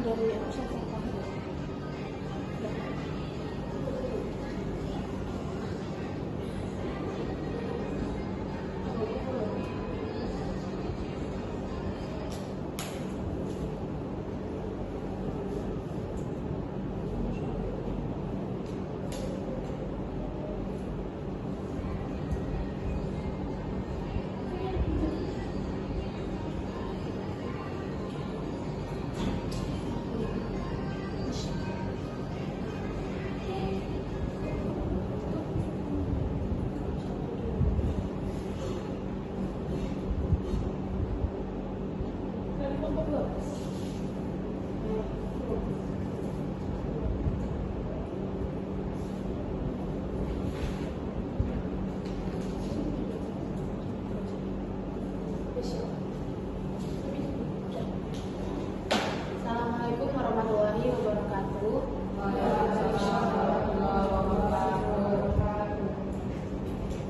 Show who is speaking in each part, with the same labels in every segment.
Speaker 1: dari absen sama.
Speaker 2: Assalamualaikum warahmatullahi wabarakatuh.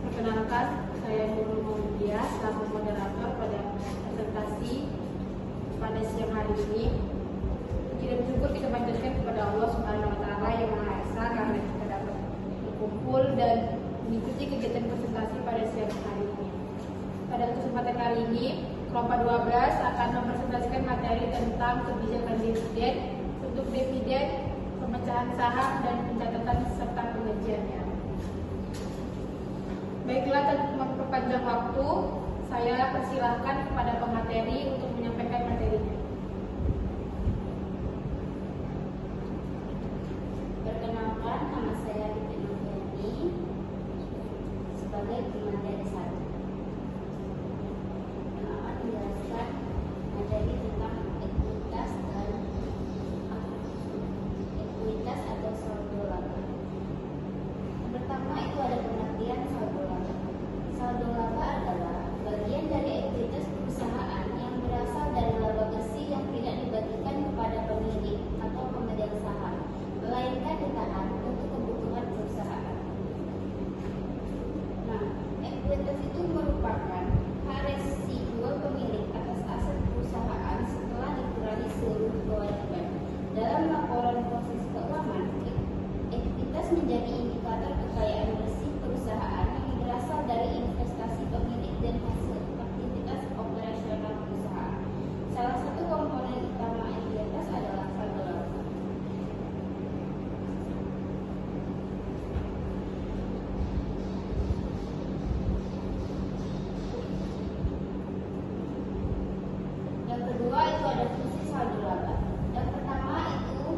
Speaker 2: Perkenalkan, saya Nurul Maulidia selaku moderator pada presentasi pada siang hari ini. Puji dan syukur kita panjatkan kepada Allah Subhanahu wa Ta'ala yang Maha Esa karena kita dapat berkumpul dan mengikuti kegiatan presentasi pada siang hari ini. Pada kesempatan kali ini, kelompok 12 akan mempresentasikan materi tentang kebijakan dividen, bentuk dividen, pemecahan saham, dan pencatatan serta pengajiannya. Baiklah, tanpa memperpanjang waktu, saya persilahkan kepada pemateri untuk menyampaikan materinya.
Speaker 3: Perkenalkan, nama saya Titik Noviani sebagai pemateri 1 yang akan menjelaskan materi tentang ekuitas dan ekuitas atau saldo laba. Yang pertama itu ada pengertian saldo laba. Saldo laba adalah bagian dari ekuitas perusahaan yang berasal dari laba bersih yang tidak dibagikan kepada pemilik atau pemegang saham, melainkan ditahan untuk kebutuhan perusahaan. Nah, ekuitas itu merupakan hak residual pemilik atas aset perusahaan setelah dikurangi seluruh kewajiban. Dalam laporan proses keuangan, ekuitas menjadi indikator kekayaan bersih perusahaan yang berasal dari investasi pemilik dan hasil aktivitas operasional perusahaan. Salah satu komponen utama ekuitas adalah saldo laba. Yang kedua itu ada fungsi saldo laba. Yang pertama itu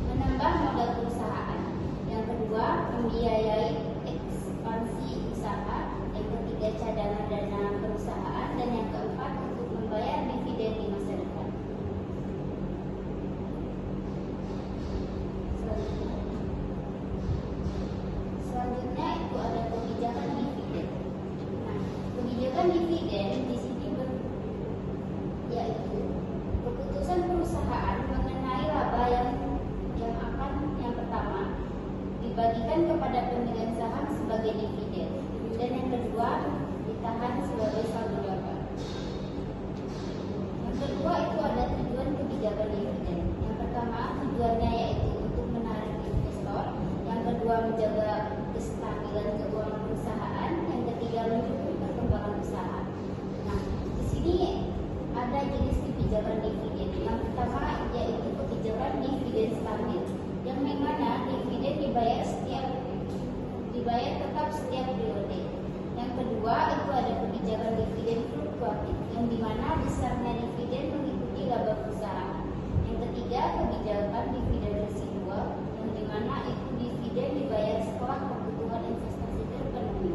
Speaker 3: menambah modal perusahaan. Yang kedua membiayai ekspansi usaha. Yang ketiga cadangan dana perusahaan. Dan yang keempat untuk membayar dividen di masa depan. Selanjutnya itu ada kebijakan dividen. Nah, kebijakan dividen di sini yaitu keputusan perusahaan mengenai laba yang akan yang pertama dibagikan kepada pemegang saham sebagai dividen, dan yang kedua ditahan sebagai saldo laba. Yang kedua itu ada tujuan kebijakan dividen. Yang pertama tujuannya yaitu untuk menarik investor. Yang kedua menjaga kestabilan keuangan perusahaan. Yang ketiga mendukung perkembangan usaha. Nah, di sini ada jenis kebijakan dividen. Yang pertama yaitu kebijakan dividen stabil, yang mana dividen dibayar tetap setiap periode. Yang kedua itu ada kebijakan dividen fluktuatif, yang dimana besarnya dividen mengikuti laba perusahaan. Yang ketiga kebijakan dividen residual, yang dimana itu dividen dibayar setelah kebutuhan investasi terpenuhi.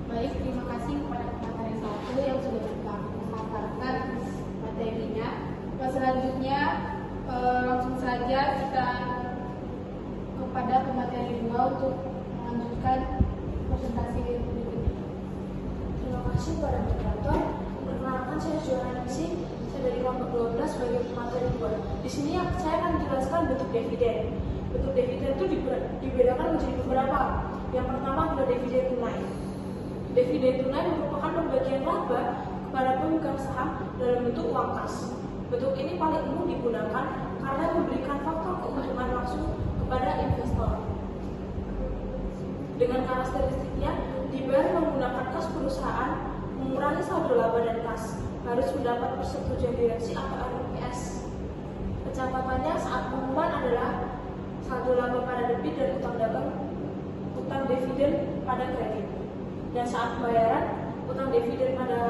Speaker 2: Baik, terima kasih kepada pemateri 1 yang sudah memaparkan materinya. Selanjutnya langsung saja kita kepada pemateri 2 untuk melanjutkan presentasi berikutnya.
Speaker 1: Terima kasih kepada moderator. Perkenalkan, saya Joanna Ningsih, saya dari kelompok 12 sebagai pemateri 2. Di sini saya akan menjelaskan bentuk dividen. Bentuk dividen itu dibedakan menjadi beberapa. Yang pertama adalah dividen tunai. Dividen tunai merupakan pembagian laba kepada pemegang saham dalam bentuk uang kas. Bentuk ini paling umum digunakan karena memberikan faktor keuntungan langsung kepada investor. Dengan karakteristiknya, dibayar menggunakan kas perusahaan, mengurangi saldo laba dan kas, harus mendapat persetujuan direksi atau RPS. Pencatatannya saat pengumuman adalah saldo laba pada debit dan utang dividen pada kredit. Dan saat pembayaran, utang dividen pada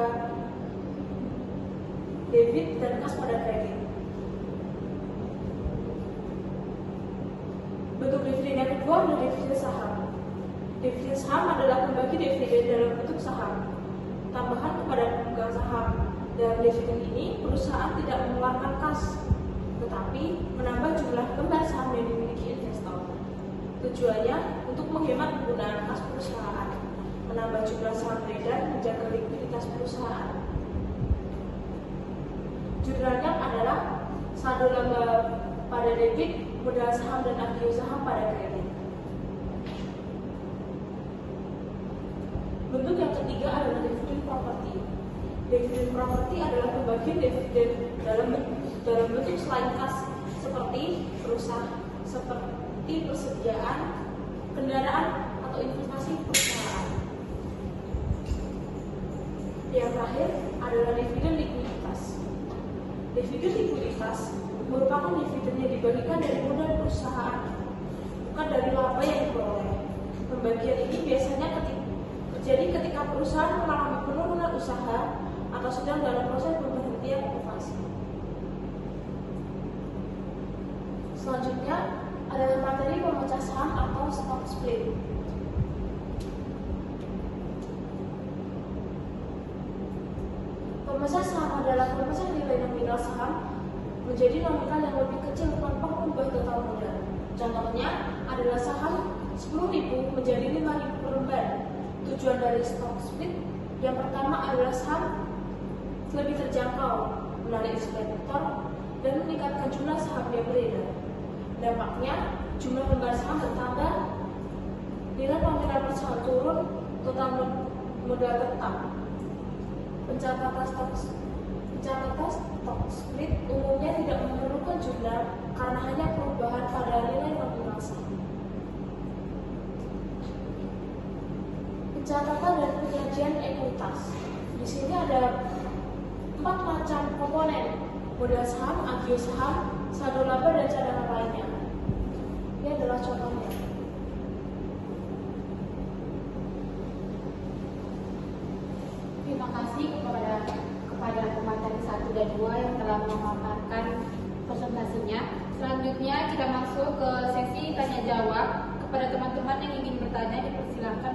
Speaker 1: debit dan kas pada kredit. Bentuk dividen yang kedua adalah dividen saham. Dividen saham adalah pembagi dividen dalam bentuk saham. Tambahan kepada pemegang saham. Dalam dividen ini, perusahaan tidak mengeluarkan kas, tetapi menambah jumlah lembar saham yang dimiliki investor. Tujuannya untuk menghemat penggunaan kas perusahaan, menambah jumlah saham beredar, menjaga likuiditas perusahaan. Jurnalnya adalah saldo laba pada debit, modal saham dan agio saham pada kredit. Bentuk yang ketiga adalah dividen properti. Dividen properti adalah pembagian dividen dalam bentuk selain kas seperti persediaan, kendaraan atau investasi perusahaan. Yang terakhir adalah dividen likuiditas. Dividen likuiditas merupakan dividen yang dibagikan dari modal perusahaan, bukan dari laba yang diperoleh. Pembagian ini biasanya terjadi ketika perusahaan mengalami penurunan usaha atau sedang dalam proses pemberhentian inovasi. Selanjutnya adalah materi pemecah saham atau stock split. Pemecah saham adalah pemecah nilai nominal saham menjadi nominal yang lebih kecil tanpa mengubah total modal. Contohnya adalah saham 10.000 menjadi 5.000 per lembar. Tujuan dari stock split yang pertama adalah saham lebih terjangkau, menarik investor, dan meningkatkan jumlah saham yang beredar. Dampaknya, jumlah lembar saham bertambah, nilai nominal perusahaan turun, total modal tetap. Pencatatan stock split umumnya tidak memerlukan jurnal karena hanya perubahan pada nilai nominal saham. Pencatatan dan penyajian ekuitas. Di sini ada 4 macam komponen: modal saham, agio saham, saldo laba dan cadangan lainnya. Ini adalah contohnya.
Speaker 2: Terima kasih kepada pemateri 1 dan 2 yang telah memaparkan presentasinya. Selanjutnya kita masuk ke sesi tanya jawab. Kepada teman-teman yang ingin bertanya dipersilakan